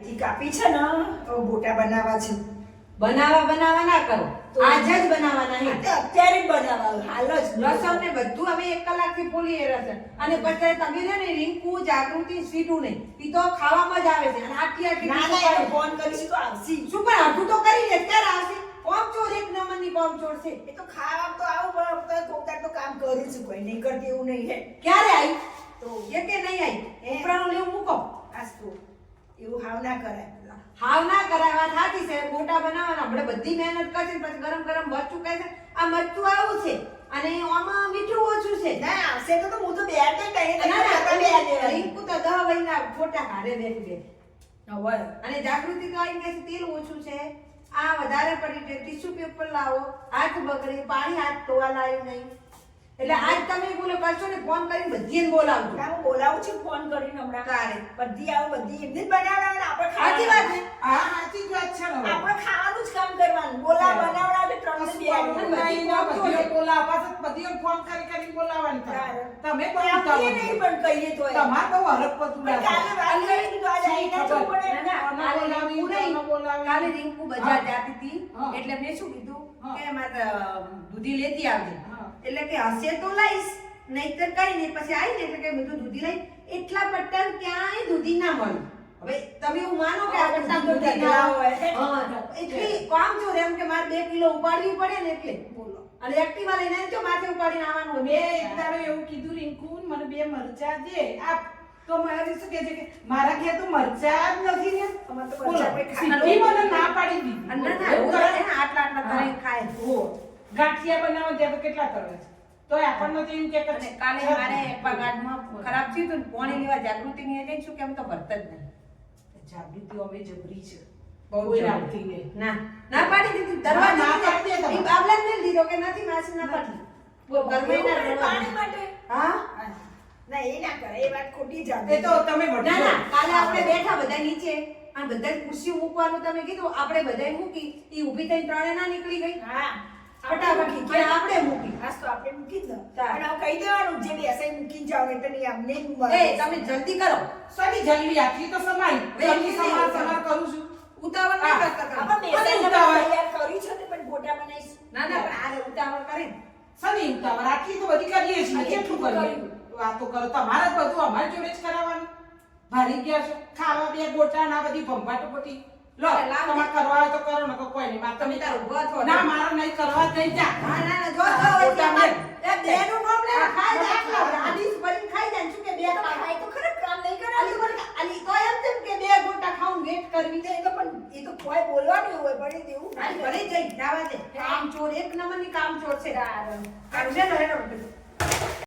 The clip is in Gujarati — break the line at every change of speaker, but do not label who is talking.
ઈ કાપી છે ને ગોટા બનાવવા છે.
બનાવવા ના કરો, આજ જ બનાવવાના હે.
અત્યારે જ બનાવવા, હાલ જ.
લસણ ને બધું અમે 1 કલાકથી ફોલી એ રસ. અને પછી તમે છે ને રીંકુ, જાગૃતિ, સીટું નહીં, ઈ તો ખાવામાં જ આવે છે. અને આટલી
ના ના એને ફોન કરીશું તો આવશે.
શું પણ અડધું તો કરી લે, ત્યારે આવશે. કોમચોર એક નંબરની કોમચોર છે.
એ તો ખાવા તો આવું પણ કોકતા તો કામ કરું છું, કોઈ નહીં કરતી એવું નહીં હે.
ક્યારે આવી
તો
એ કે નહીં આવી ઉપરાનું લેવું મૂકો.
આજ તો એવું હાવ ના કરાય.
હાવ ના કરાય, વાત સાચી છે. ગોટા બનાવવાના આપણે બધી મહેનત કરશે, પછી ગરમ ગરમ મરચું કહે છે. આ મરચું આવું છે અને આમાં મીઠું ઓછું છે.
ના આવશે તો હું તો બે ટે
ના ના
બે
રીંકુ તો 10 વયના ફોટા કાઢે બેઠી
હવે
અને જાગૃતિ તો આઈને કહે છે તેલ ઓછું છે, આ વધારે પડી છે, ટીશ્યુ પેપર લાવો, હાથ બગડે, પાણી હાથ ધોવા લાવ્યું નહીં. એટલે આજ તમે બોલો કરશો ને ફોન કરીને બધીને બોલાવજો.
હું બોલાવું છું ફોન કરીને હમણાં.
તારે
બધી આવું બધી એમને જ બનાવડાવે, આપણે
સાચી વાત છે.
હા સાચી જ વાત છે ને.
આપણે ખાવાનું જ કામ કરવાનું. બનાવડાવે ત્રણ ને બે
બોલા પાછળ બધીઓ ફોન કરી બોલાવવાની થાય. તમે પણ
આપણે નહીં પણ કહીએ તો
તમાર બહુ હરખ પતું
કાલે વાત કરી દીધું, આજે આઈને જવું પડે.
ના, ના, કાલે રીંકુ નહીં.
બોલાવી.
કાલે રીંકુ બજાર
હા.
જાતી હતી
હા.
એટલે મેં શું કીધું
હા.
કે મારે દૂધી લેતી આવજે.
હા.
એટલે કે હશે તો લઈશ, નહીંતર કઈ નહીં. પછી આવીને એટલે કે બધું દૂધી લઈ. એટલા પટ્ટન ક્યાંય દૂધી ના મળી. હવે તમે એવું માનો કે આ પટ્ટા દૂધી ના હોય. હા, એટલી કામ છો એમ કે મારે 2 કિલો ઉપાડવી પડે ને એટલે બોલો. અને એક્ટિવા લઈને જો માથે ઉપાડીને આવવાનું હોય.
મેં એક દાડો એવું કીધું રીંકુ મને 2 મરચા દે આપ. તો મારે શું કહે છે કે મારા ઘેર તો મરચા જ નથી ને.
અમારે તો
બોલો,
મરચાં કોઈ ખાતા
સીધી મને ના પાડી દીધી.
અને ના ના, એવું કરે ને, આટલા આટલા કરીને ખાય.
હો, ગાંઠિયા બનાવવા ત્યાં તો કેટલા કરે છે. તોય આપણને તો એમ કે
અને કાલે મારે એક્વાગાર્ડમાં ખરાબ થયું હતું ને પાણી લેવા જાગૃતિની એ જઈને શું કેમ તો ભરતા જ નહીં.
જાગૃતિ અમે જબરી છે.
બહુ
કોઈ
જબરી.
રાખતી નહીં.
ના ના પાડી દીધી.
ના
દરવાજા
પાડી દે તમે.
ઈ બાબલાને મેલ દીધો કે નથી માસી ના પાડી. બોલ ઘરમાં ના
પાણી
રહેવાનું.
માટે
હા
ના એ ના કરે, એ વાત ખોટી જ
એ તો તમે
ના
વઢો.
ના, કાલે આપણે બેઠા બધા નીચે અને બધા ખુરશી મૂકવાનું તમે કીધું, આપણે બધાય મૂકી. ઈ ઊભી થઈને ત્રણે ના નીકળી ગઈ
હા
ફટાફટ કે આપણે મૂકી.
આજ તો આપણે મૂકી જ દો.
ચાલ.
પણ હવે કહી દેવાનું જે બેસે મૂકી જાવ એટલે નહીં અમને જ મળે.
એ તમે જલ્દી કરો,
સની જલ્દી આખી તો સમાઈ. જલ્દી સમાર કરું છું.
ઉતાવળ ના
હા.
કરતા તમે.
આપણે બેસે
અને ઉતાવળ.
તૈયાર કર્યું છે ને પણ ગોટા બનાવીશું.
ના ના, પણ આ ઉતાવળ કરીને
સની ઉતાવળ આખી તો બધી કરીએ છીએ. કેટલું કરીએ? વાતો કરો તમારે જ બધું અમારી જોડે જ કરાવવાનું. ભારી ગયા છો ખાવા 2 ગોટા ના બધી ભંભાટો પટી. લો તમારે કરવા હોય તો કરો, નકર કોઈ નહીં. મારે
તમે તાર ઊભા થો.
ના મારે નહીં કરવા જ નહીં. જા.
હા ના ના, જો જો
ગોટા મેં.
એ બેનું નામ લે, ખાઈ જાય.
હા.
આડીશ ભરીને ખાઈ જાય. શું કે બે
તો
ખાય?
ખાય તો ખરા, કામ નહીં કરે.
આલી બોલ આલી તો એમ તેમ કે 2 ગોટા ખાવું વેટ કરવી.
એ તો પણ એ તો કોઈ બોલવાનું હોય પણ દેવું
આલી ભરી જઈ જાવા દે. કામ ચોર, એક નંબરની કામ ચોર છે.
સારું.
કામ છે ને હેડો.